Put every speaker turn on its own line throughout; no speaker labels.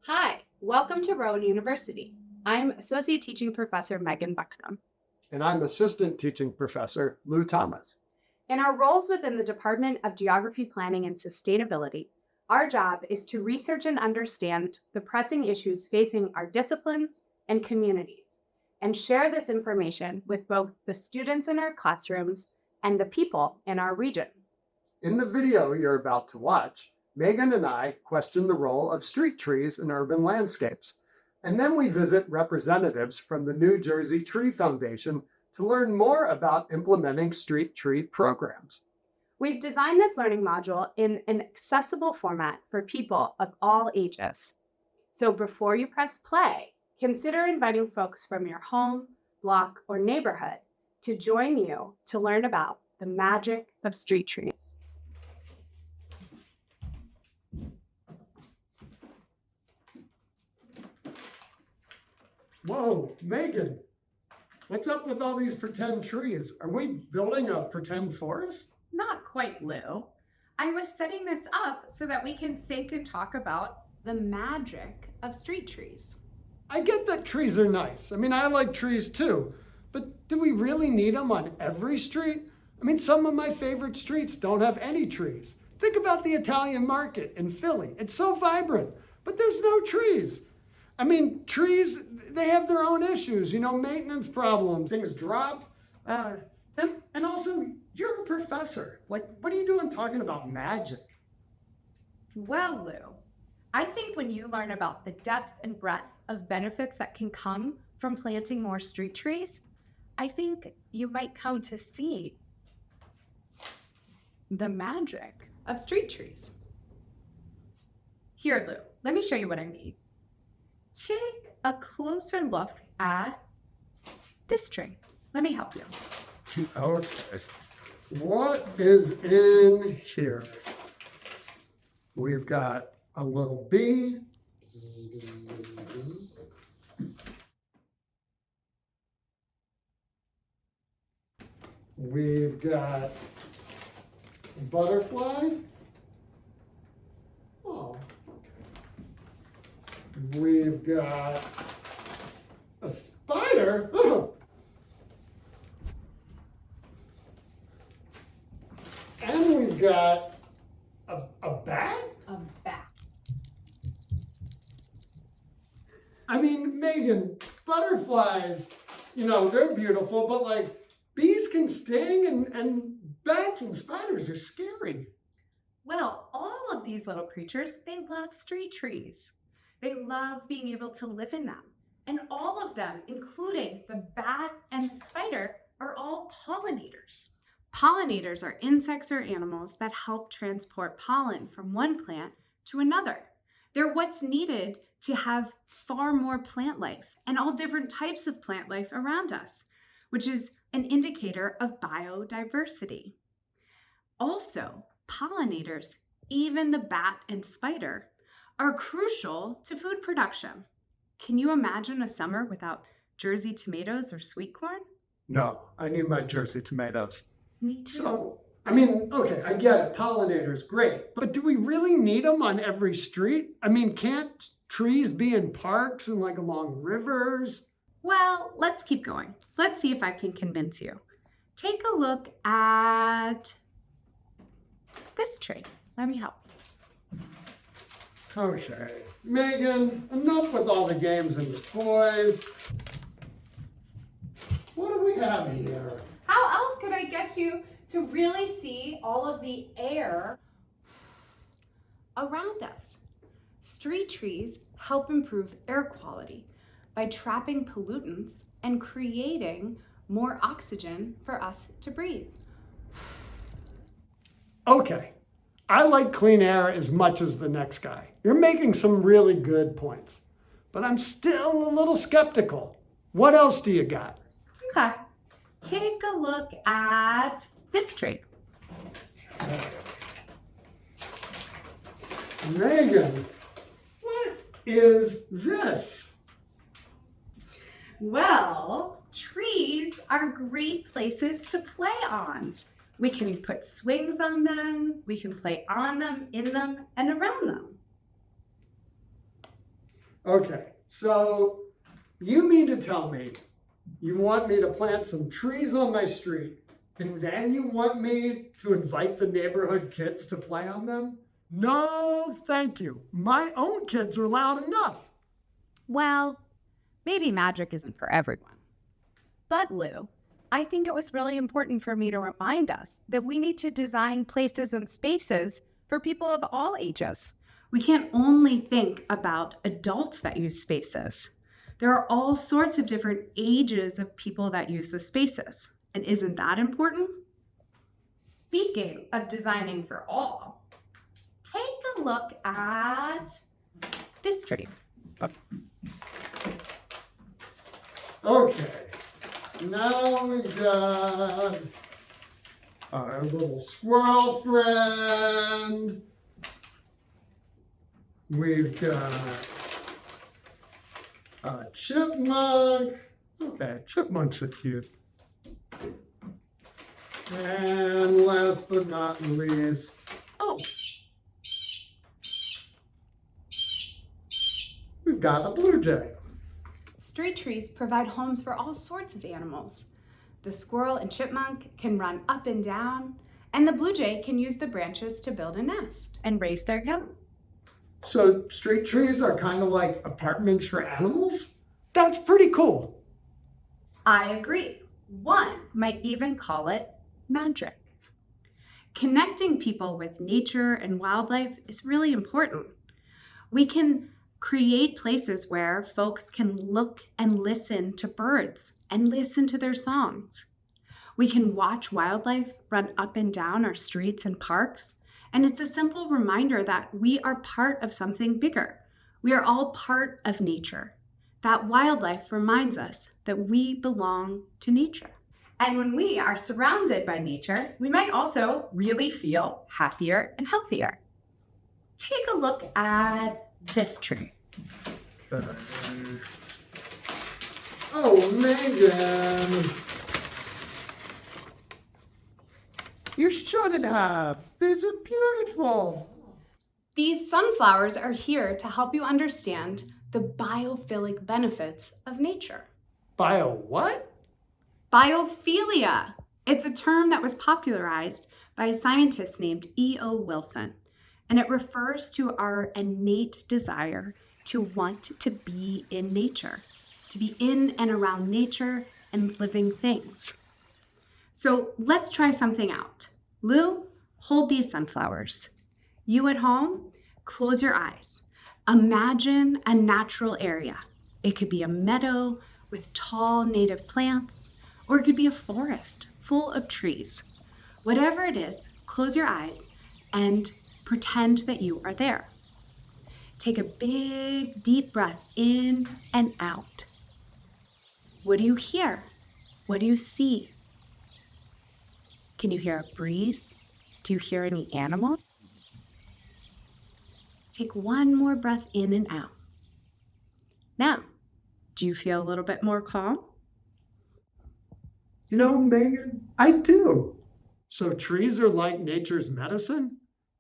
Hi, welcome to Rowan University. I'm Associate Teaching Professor Megan Bucknam.
And I'm Assistant Teaching Professor Lou Thomas.
In our roles within the Department of Geography, Planning, and Sustainability, our job is to research and understand the pressing issues facing our disciplines and communities, and share this information with both the students in our classrooms and the people in our region.
In the video you're about to watch, Megan and I question the role of street trees in urban landscapes. And then we visit representatives from the New Jersey Tree Foundation to learn more about implementing street tree programs.
We've designed this learning module in an accessible format for people of all ages. So before you press play, consider inviting folks from your home, block, or neighborhood to join you to learn about the magic of street trees.
Whoa, Megan, what's up with all these pretend trees? Are we building a pretend forest?
Not quite, Lou. I was setting this up so that we can think and talk about the magic of street trees.
I get that trees are nice. I mean, I like trees too. But do we really need them on every street? I mean, some of my favorite streets don't have any trees. Think about the Italian market in Philly. It's so vibrant, but there's no trees. I mean, trees, they have their own issues, maintenance problems, things drop. And also, you're a professor. Like, what are you doing talking about magic?
Well, Lou, I think when you learn about the depth and breadth of benefits that can come from planting more street trees, I think you might come to see the magic of street trees. Here, Lou, let me show you what I mean. Take a closer look at this tree. Let me help you.
Okay. What is in here? We've got a little bee. We've got a butterfly. Oh, okay. We've got a spider. Oh. And we've got a bat?
A bat.
I mean, Megan, butterflies, they're beautiful, but like bees can sting and bats and spiders are scary.
Well, all of these little creatures, they love street trees. They love being able to live in them. And all of them, including the bat and the spider, are all pollinators.
Pollinators are insects or animals that help transport pollen from one plant to another. They're what's needed to have far more plant life and all different types of plant life around us, which is an indicator of biodiversity. Also, pollinators, even the bat and spider, are crucial to food production. Can you imagine a summer without Jersey tomatoes or sweet corn?
No, I need my Jersey tomatoes.
Me too.
So, I mean, okay, I get it. Pollinators, great. But do we really need them on every street? I mean, can't trees be in parks and like along rivers?
Well, let's keep going. Let's see if I can convince you. Take a look at this tree. Let me help.
Okay, Megan, enough with all the games and the toys. What do we have here?
How else could I get you to really see all of the air
Around us, street trees help improve air quality by trapping pollutants and creating more oxygen for us to breathe.
Okay, I like clean air as much as the next guy. You're making some really good points, but I'm still a little skeptical. What else do you got?
Okay. Take a look at this tree.
Megan, what is this?
Well, trees are great places to play on. We can put swings on them, we can play on them, in them, and around them.
Okay, so you mean to tell me you want me to plant some trees on my street, and then you want me to invite the neighborhood kids to play on them? No, thank you. My own kids are loud enough.
Well, maybe magic isn't for everyone. But Lou, I think it was really important for me to remind us that we need to design places and spaces for people of all ages. We can't only think about adults that use spaces. There are all sorts of different ages of people that use the spaces. And isn't that important? Speaking of designing for all, take a look at this tree.
Okay, now we've got our little squirrel friend. We've got a chipmunk. Okay, chipmunks are cute. And last but not least, oh, we've got a blue jay.
Street trees provide homes for all sorts of animals. The squirrel and chipmunk can run up and down, and the blue jay can use the branches to build a nest.
And raise their young.
So street trees are kind of like apartments for animals? That's pretty cool.
I agree. One might even call it magic.
Connecting people with nature and wildlife is really important. We can create places where folks can look and listen to birds and listen to their songs. We can watch wildlife run up and down our streets and parks. And it's a simple reminder that we are part of something bigger. We are all part of nature. That wildlife reminds us that we belong to nature.
And when we are surrounded by nature, we might also really feel happier and healthier. Take a look at this tree.
Oh, Megan. You shouldn't have. These are beautiful.
These sunflowers are here to help you understand the biophilic benefits of nature.
Bio what?
Biophilia. It's a term that was popularized by a scientist named E.O. Wilson, and it refers to our innate desire to want to be in nature, to be in and around nature and living things. So let's try something out. Lou, hold these sunflowers. You at home, close your eyes. Imagine a natural area. It could be a meadow with tall native plants, or it could be a forest full of trees. Whatever it is, close your eyes and pretend that you are there. Take a big, deep breath in and out. What do you hear? What do you see? Can you hear a breeze? Do you hear any animals? Take one more breath in and out. Now, do you feel a little bit more calm?
You know, Megan, I do. So trees are like nature's medicine?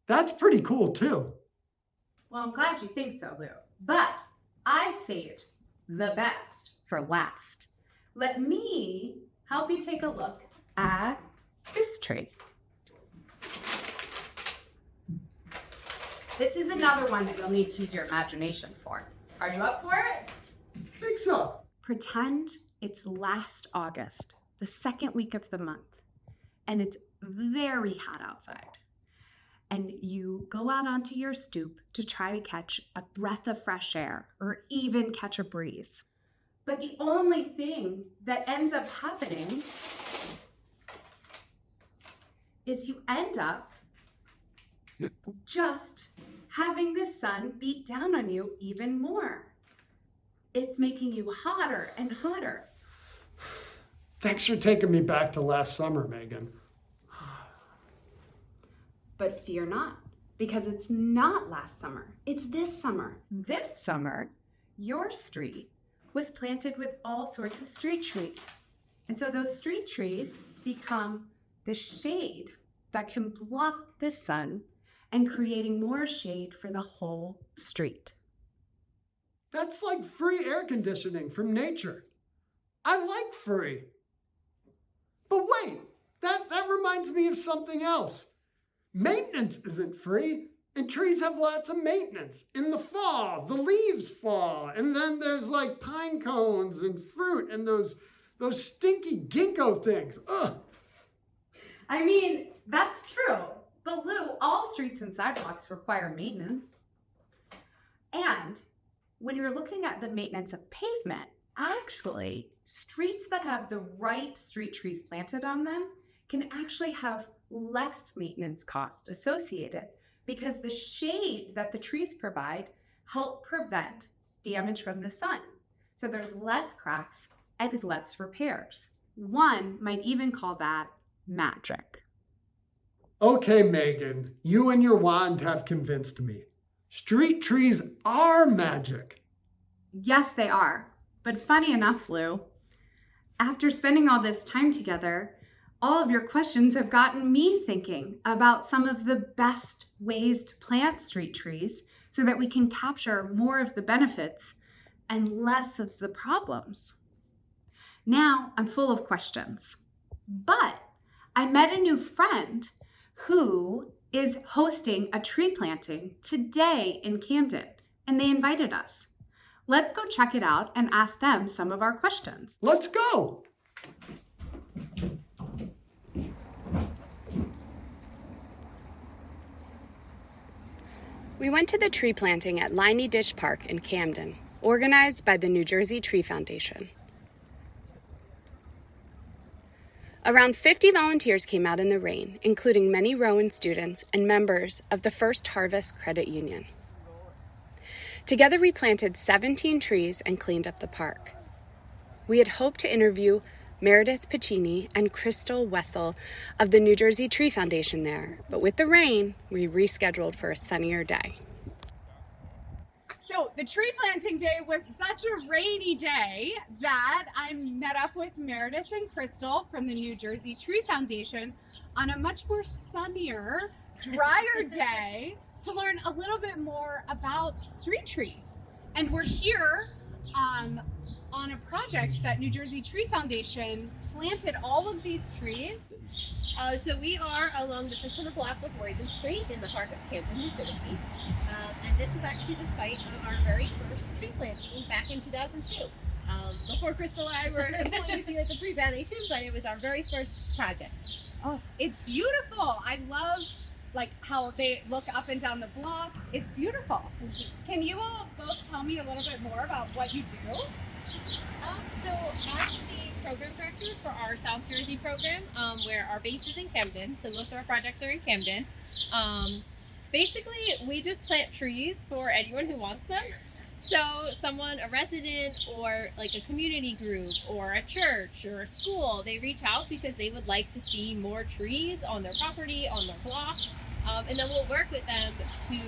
That's pretty cool, too.
Well, I'm glad you think so, Lou. But I've saved the best for last. Let me help you take a look at this tree. This is another one that you'll need to use your imagination for. Are you up for it?
I think so.
Pretend it's last August, the second week of the month, and it's very hot outside. And you go out onto your stoop to try to catch a breath of fresh air or even catch a breeze. But the only thing that ends up happening is you end up just having the sun beat down on you even more. It's making you hotter and hotter.
Thanks for taking me back to last summer, Megan.
But fear not, because it's not last summer. It's this summer.
This summer, your street was planted with all sorts of street trees. And so those street trees become the shade that can block the sun and creating more shade for the whole street.
That's like free air conditioning from nature. I like free. But wait, that reminds me of something else. Maintenance isn't free, and trees have lots of maintenance. In the fall, the leaves fall, and then there's like pine cones and fruit and those stinky ginkgo things. Ugh.
I mean, that's true. But Lou, all streets and sidewalks require maintenance. And when you're looking at the maintenance of pavement, actually, streets that have the right street trees planted on them can actually have less maintenance cost associated because the shade that the trees provide help prevent damage from the sun. So there's less cracks and less repairs.
One might even call that magic.
Okay, Megan, you and your wand have convinced me. Street trees are magic.
Yes, they are. But funny enough, Lou, after spending all this time together, all of your questions have gotten me thinking about some of the best ways to plant street trees so that we can capture more of the benefits and less of the problems. Now I'm full of questions, but I met a new friend who is hosting a tree planting today in Camden, and they invited us. Let's go check it out and ask them some of our questions.
Let's go.
We went to the tree planting at Liney Ditch Park in Camden, organized by the New Jersey Tree Foundation. Around 50 volunteers came out in the rain, including many Rowan students and members of the First Harvest Credit Union. Together we planted 17 trees and cleaned up the park. We had hoped to interview Meredith Piccini and Crystal Wessel of the New Jersey Tree Foundation there, but with the rain, we rescheduled for a sunnier day.
So the tree planting day was such a rainy day that I met up with Meredith and Crystal from the New Jersey Tree Foundation on a much more sunnier, drier day to learn a little bit more about street trees. And we're here on a project that New Jersey Tree Foundation planted all of these trees.
So we are along the 600 block of Royden Street in the heart of Camden, New Jersey. And this is actually the site of our very first tree planting back in 2002. Before Crystal and I were employees here at the Tree Foundation, but it was our very first project.
Oh, it's beautiful. I love how they look up and down the block. It's beautiful. Can you all both tell me a little bit more about what you do?
So I'm the program director for our South Jersey program, where our base is in Camden. So most of our projects are in Camden. Basically, we just plant trees for anyone who wants them. So someone, a resident or like a community group or a church or a school, they reach out because they would like to see more trees on their property, on their block. And then we'll work with them to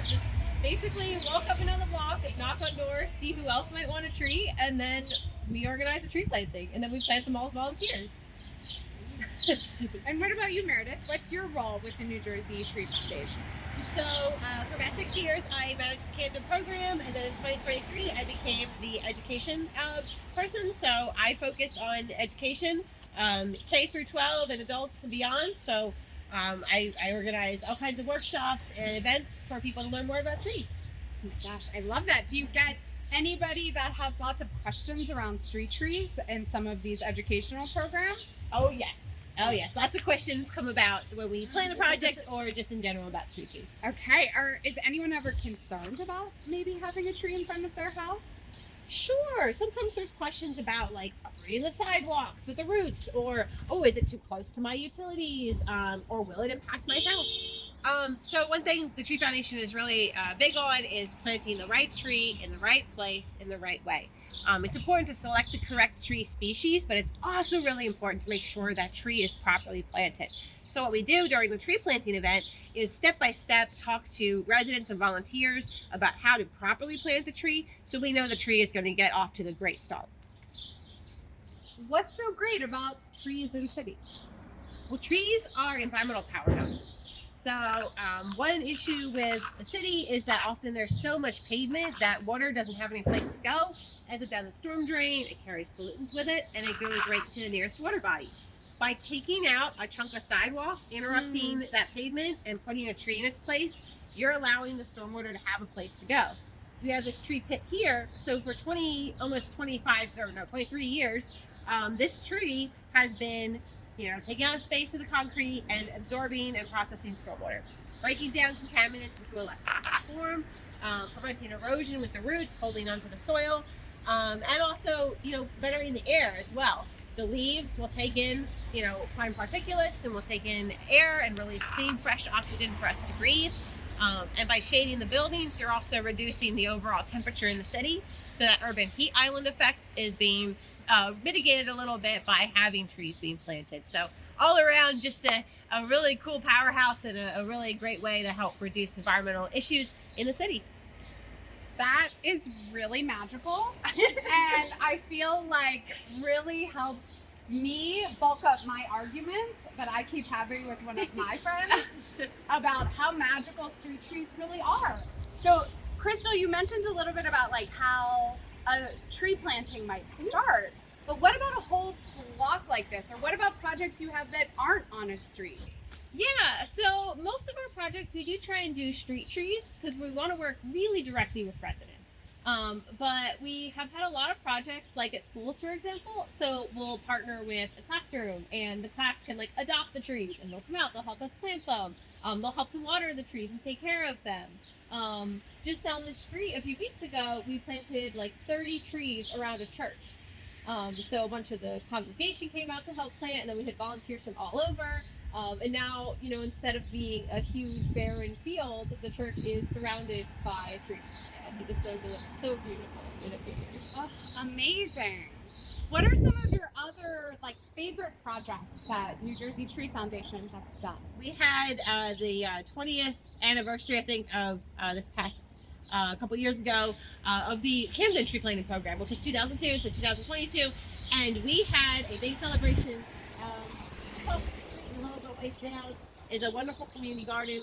just basically walk up and down the block, knock on doors, see who else might want a tree, and then we organize a tree planting, and then we plant them all as volunteers.
And what about you, Meredith? What's your role with the New Jersey Tree Foundation?
So for about 6 years, I managed the Camden program, and then in 2023, I became the education person. So I focus on education, K through 12 and adults and beyond. So I organize all kinds of workshops and events for people to learn more about trees.
Oh my gosh, I love that. Do you get anybody that has lots of questions around street trees in some of these educational programs?
Oh yes. Oh yes, lots of questions come about when we plan a project or just in general about street trees.
Okay, is anyone ever concerned about maybe having a tree in front of their house?
Sure, sometimes there's questions about like uprooting the sidewalks with the roots, or is it too close to my utilities, or will it impact my house? So one thing the Tree Foundation is really big on is planting the right tree in the right place in the right way. It's important to select the correct tree species, but it's also really important to make sure that tree is properly planted. So what we do during the tree planting event is step-by-step talk to residents and volunteers about how to properly plant the tree so we know the tree is going to get off to the great start.
What's so great about trees in cities?
Well, trees are environmental powerhouses. So one issue with the city is that often there's so much pavement that water doesn't have any place to go. Ends up down the storm drain, it carries pollutants with it, and it goes right to the nearest water body. By taking out a chunk of sidewalk, interrupting that pavement, and putting a tree in its place, you're allowing the stormwater to have a place to go. So we have this tree pit here. So for 23 years, this tree has been, taking out a space of the concrete and absorbing and processing stormwater, breaking down contaminants into a less harmful form, preventing erosion with the roots, holding onto the soil, and also, bettering the air as well. The leaves will take in, fine particulates and will take in air and release clean, fresh oxygen for us to breathe. And by shading the buildings, you're also reducing the overall temperature in the city. So that urban heat island effect is being mitigated a little bit by having trees being planted. So all around, just a really cool powerhouse and a really great way to help reduce environmental issues in the city.
That is really magical. And I feel like really helps me bulk up my argument that I keep having with one of my friends about how magical street trees really are. So, Crystal, you mentioned a little bit about like how a tree planting might start, but what about a whole block like this? Or what about projects you have that aren't on a street?
Yeah, so most of our projects, we do try and do street trees because we want to work really directly with residents. But we have had a lot of projects like at schools, for example. So we'll partner with a classroom and the class can like adopt the trees and they'll come out, they'll help us plant them. They'll help to water the trees and take care of them. Just down the street a few weeks ago, we planted like 30 trees around a church. So a bunch of the congregation came out to help plant, and then we had volunteers from all over. And now, instead of being a huge barren field, the church is surrounded by trees. And it's going to look so beautiful in a few years.
Oh, amazing. What are some of your other like favorite projects that New Jersey Tree Foundation has done?
We had the 20th anniversary, I think, of this past couple years ago of the Camden Tree Planting Program, which was 2002, so 2022. And we had a big celebration. Down is a wonderful community garden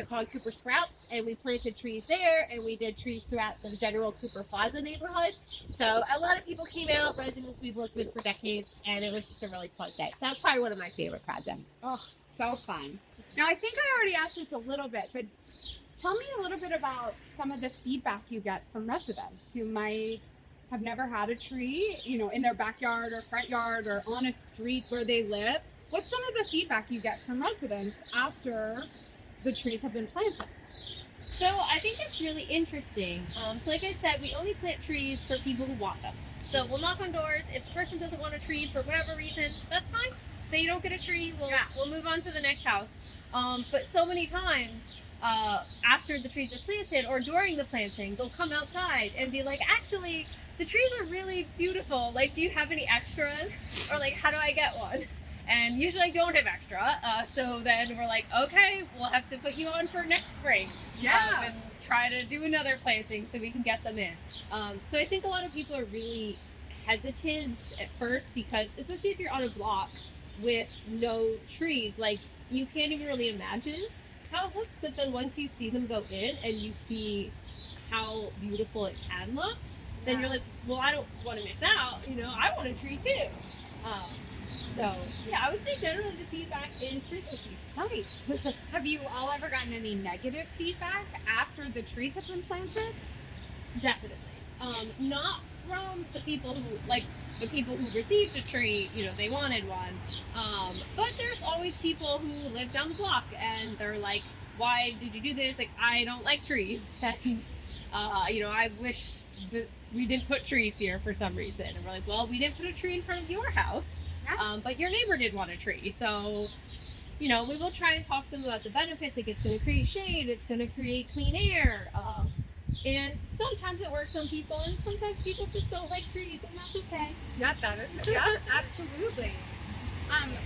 called Cooper Sprouts, and we planted trees there, and we did trees throughout the general Cooper Plaza neighborhood. So a lot of people came out, residents we've worked with for decades, and it was just a really fun day. So that's probably one of my favorite projects.
Oh, so fun. Now, I think I already asked this a little bit, but tell me a little bit about some of the feedback you get from residents who might have never had a tree, in their backyard or front yard or on a street where they live. What's some of the feedback you get from residents after the trees have been planted?
So I think it's really interesting. So like I said, we only plant trees for people who want them. So we'll knock on doors. If the person doesn't want a tree for whatever reason, that's fine. They don't get a tree, we'll move on to the next house. But so many times after the trees are planted or during the planting, they'll come outside and be like, actually, the trees are really beautiful. Like, do you have any extras? Or like, how do I get one? And usually I don't have extra, so then we're like, okay, we'll have to put you on for next spring. And try to do another planting so we can get them in. So I think a lot of people are really hesitant at first because, especially if you're on a block with no trees, like you can't even really imagine how it looks, but then once you see them go in and you see how beautiful it can look, then you're like, well, I don't want to miss out, I want a tree too. So, yeah, I would say generally the feedback is pretty nice.
Have you all ever gotten any negative feedback after the trees have been planted?
Definitely. Not from the people who received a tree, they wanted one. But there's always people who live down the block and they're like, why did you do this? Like, I don't like trees. And, I wish that we didn't put trees here for some reason. And we're like, well, we didn't put a tree in front of your house. But your neighbor did want a tree, so we will try and talk to them about the benefits. Like, it's going to create shade, it's going to create clean air, and sometimes it works on people, and sometimes people just don't like trees, and that's okay.
Yeah, that is. Yeah, absolutely.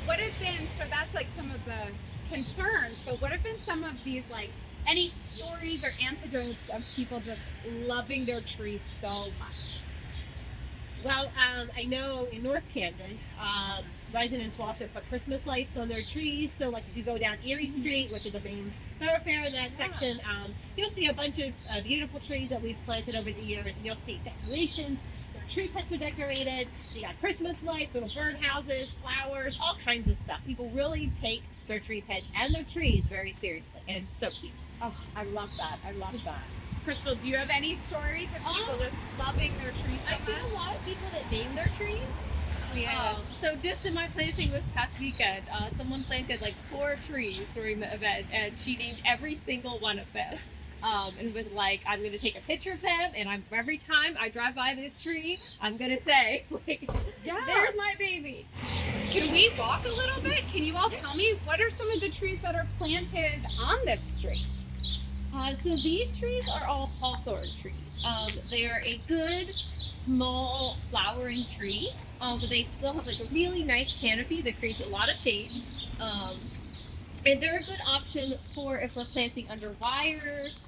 What have been, so that's like some of the concerns, but what have been some of these like any stories or anecdotes of people just loving their trees so much?
Well, I know in North Camden, residents will often put Christmas lights on their trees. So, like if you go down Erie Street, which is a main thoroughfare in that section, you'll see a bunch of beautiful trees that we've planted over the years, and you'll see decorations. Their tree pits are decorated. You got Christmas lights, little birdhouses, flowers, all kinds of stuff. People really take their tree pits and their trees very seriously, and it's so cute.
Oh, I love that. I love that. Crystal, do you have any stories of people just loving their trees so
I think
much?
a lot of people that name their trees.
Yeah.
So just in my planting this past weekend, someone planted like 4 trees during the event, and she named every single one of them. And was like, I'm gonna take a picture of them, and every time I drive by this tree, I'm gonna say, like, there's my baby.
Can we walk a little bit? Can you all tell me what are some of the trees that are planted on this street?
So these trees are all hawthorn trees. They are a good, small, flowering tree, but they still have like a really nice canopy that creates a lot of shade. And they're a good option for if we're planting under wires.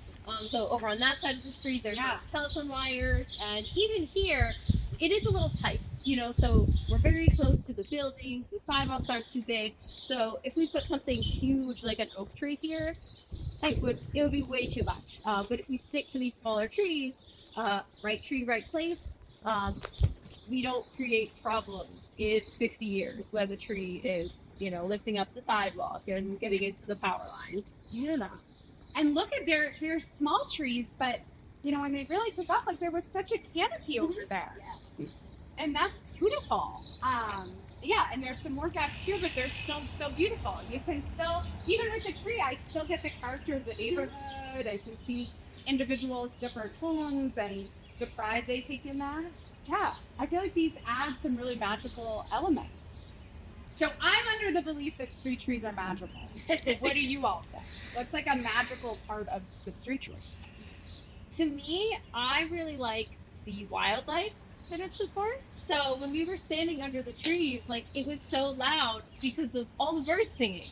So over on that side of the street, there's those telephone wires, and even here, it is a little tight. So we're very close to the buildings. The sidewalks aren't too big. So if we put something huge like an oak tree here, it would be way too much. But if we stick to these smaller trees, right tree, right place, we don't create problems in 50 years when the tree is, lifting up the sidewalk and getting into the power lines.
And look at they're small trees, but when they really took off, like there was such a canopy over there. And that's beautiful. And there's some more gaps here, but they're still so beautiful. You can still, even with the tree, I still get the character of the neighborhood. I can see individuals' different homes and the pride they take in that. Yeah, I feel like these add some really magical elements. So I'm under the belief that street trees are magical. What do you all think? What's like a magical part of the street tree?
To me, I really like the wildlife that it supports. So when we were standing under the trees, like it was so loud because of all the birds singing.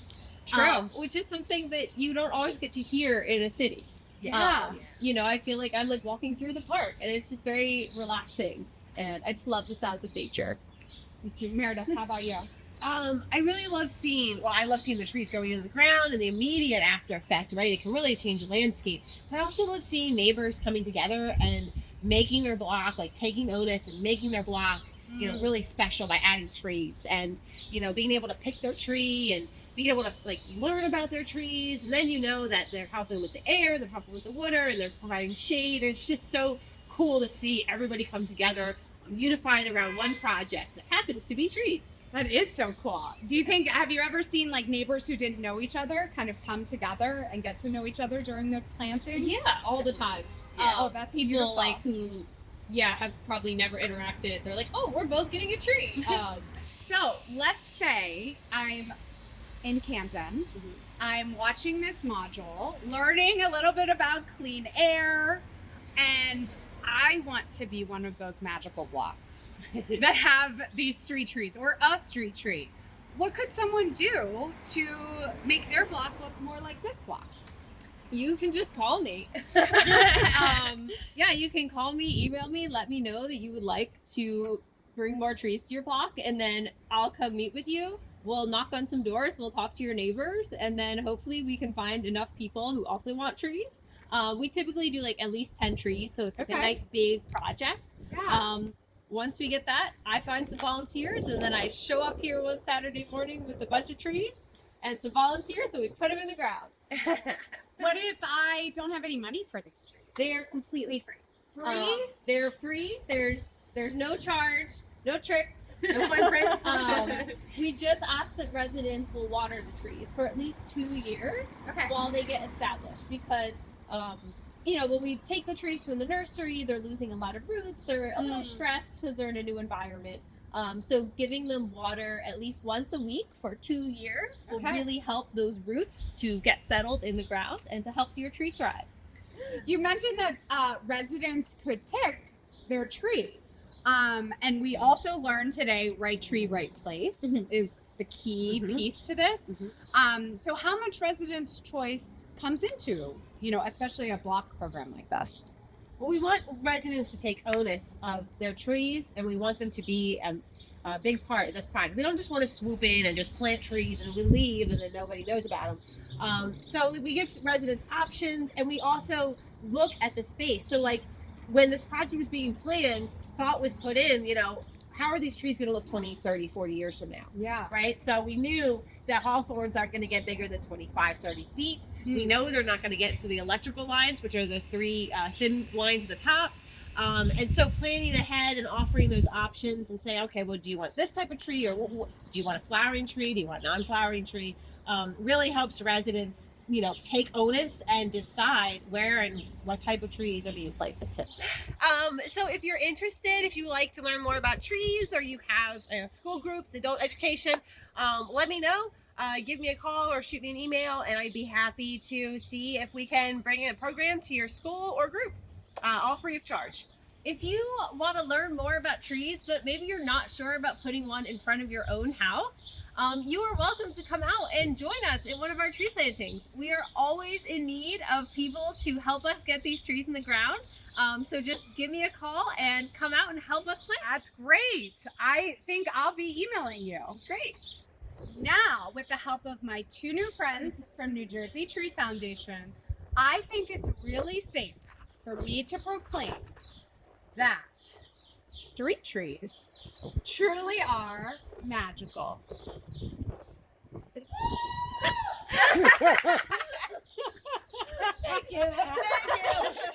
Which is something that you don't always get to hear in a city. I feel like I'm like walking through the park, and it's just very relaxing, and I just love the sounds of nature.
Me too. Meredith, how about you?
I really love I love seeing the trees going into the ground and the immediate after effect, right? It can really change the landscape. But I also love seeing neighbors coming together and making their block, like taking notice and making their block, really special by adding trees and, being able to pick their tree and being able to like learn about their trees. And then that they're helping with the air, they're helping with the water, and they're providing shade. And it's just so cool to see everybody come together, unified around one project that happens to be trees.
That is so cool. Have you ever seen like neighbors who didn't know each other kind of come together and get to know each other during the planting?
Yeah, all the time.
That's
people
beautiful.
like who, have probably never interacted. They're like, oh, we're both getting a tree.
So let's say I'm in Camden. I'm watching this module, learning a little bit about clean air, and I want to be one of those magical blocks that have these street trees or a street tree. What could someone do to make their block look more like this block?
You can just call me. You can call me, email me, let me know that you would like to bring more trees to your block, and then I'll come meet with you. We'll knock on some doors, we'll talk to your neighbors, and then hopefully we can find enough people who also want trees. We typically do like at least 10 trees, so it's like a nice big project. Once we get that, I find some volunteers, and then I show up here one Saturday morning with a bunch of trees and some volunteers, so we put them in the ground.
What if I don't have any money for these trees?
They are completely free.
Free?
They're free. There's no charge, no tricks.
No fun print.
We just ask that residents will water the trees for at least 2 years while they get established, because when we take the trees from the nursery, they're losing a lot of roots. They're a little stressed because they're in a new environment. So giving them water at least once a week for 2 years will really help those roots to get settled in the ground and to help your tree thrive.
You mentioned that residents could pick their tree. And we also learned today, right tree, right place is the key piece to this. So how much residents' choice comes into, especially a block program like this?
Well, we want residents to take onus of their trees, and we want them to be a big part of this project. We don't just want to swoop in and just plant trees and we leave and then nobody knows about them. So we give residents options, and we also look at the space. So like when this project was being planned, thought was put in, you know, how are these trees going to look 20, 30, 40 years from now?
Yeah.
Right? So we knew that hawthorns aren't going to get bigger than 25, 30 feet. We know they're not going to get to the electrical lines, which are the three thin lines at the top. And so planning ahead and offering those options and saying, okay, well, do you want this type of tree, or do you want a flowering tree? Do you want a non-flowering tree? Really helps residents, you know, take onus and decide where and what type of trees are being planted. So if you're interested, if you like to learn more about trees, or you have school groups, adult education, let me know. Give me a call or shoot me an email, and I'd be happy to see if we can bring in a program to your school or group, all free of charge.
If you want to learn more about trees, but maybe you're not sure about putting one in front of your own house, you are welcome to come out and join us in one of our tree plantings. We are always in need of people to help us get these trees in the ground. So just give me a call and come out and help us plant.
That's great. I think I'll be emailing you.
Great.
Now, with the help of my two new friends from New Jersey Tree Foundation, I think it's really safe for me to proclaim that street trees truly are magical.
Thank you. Thank you.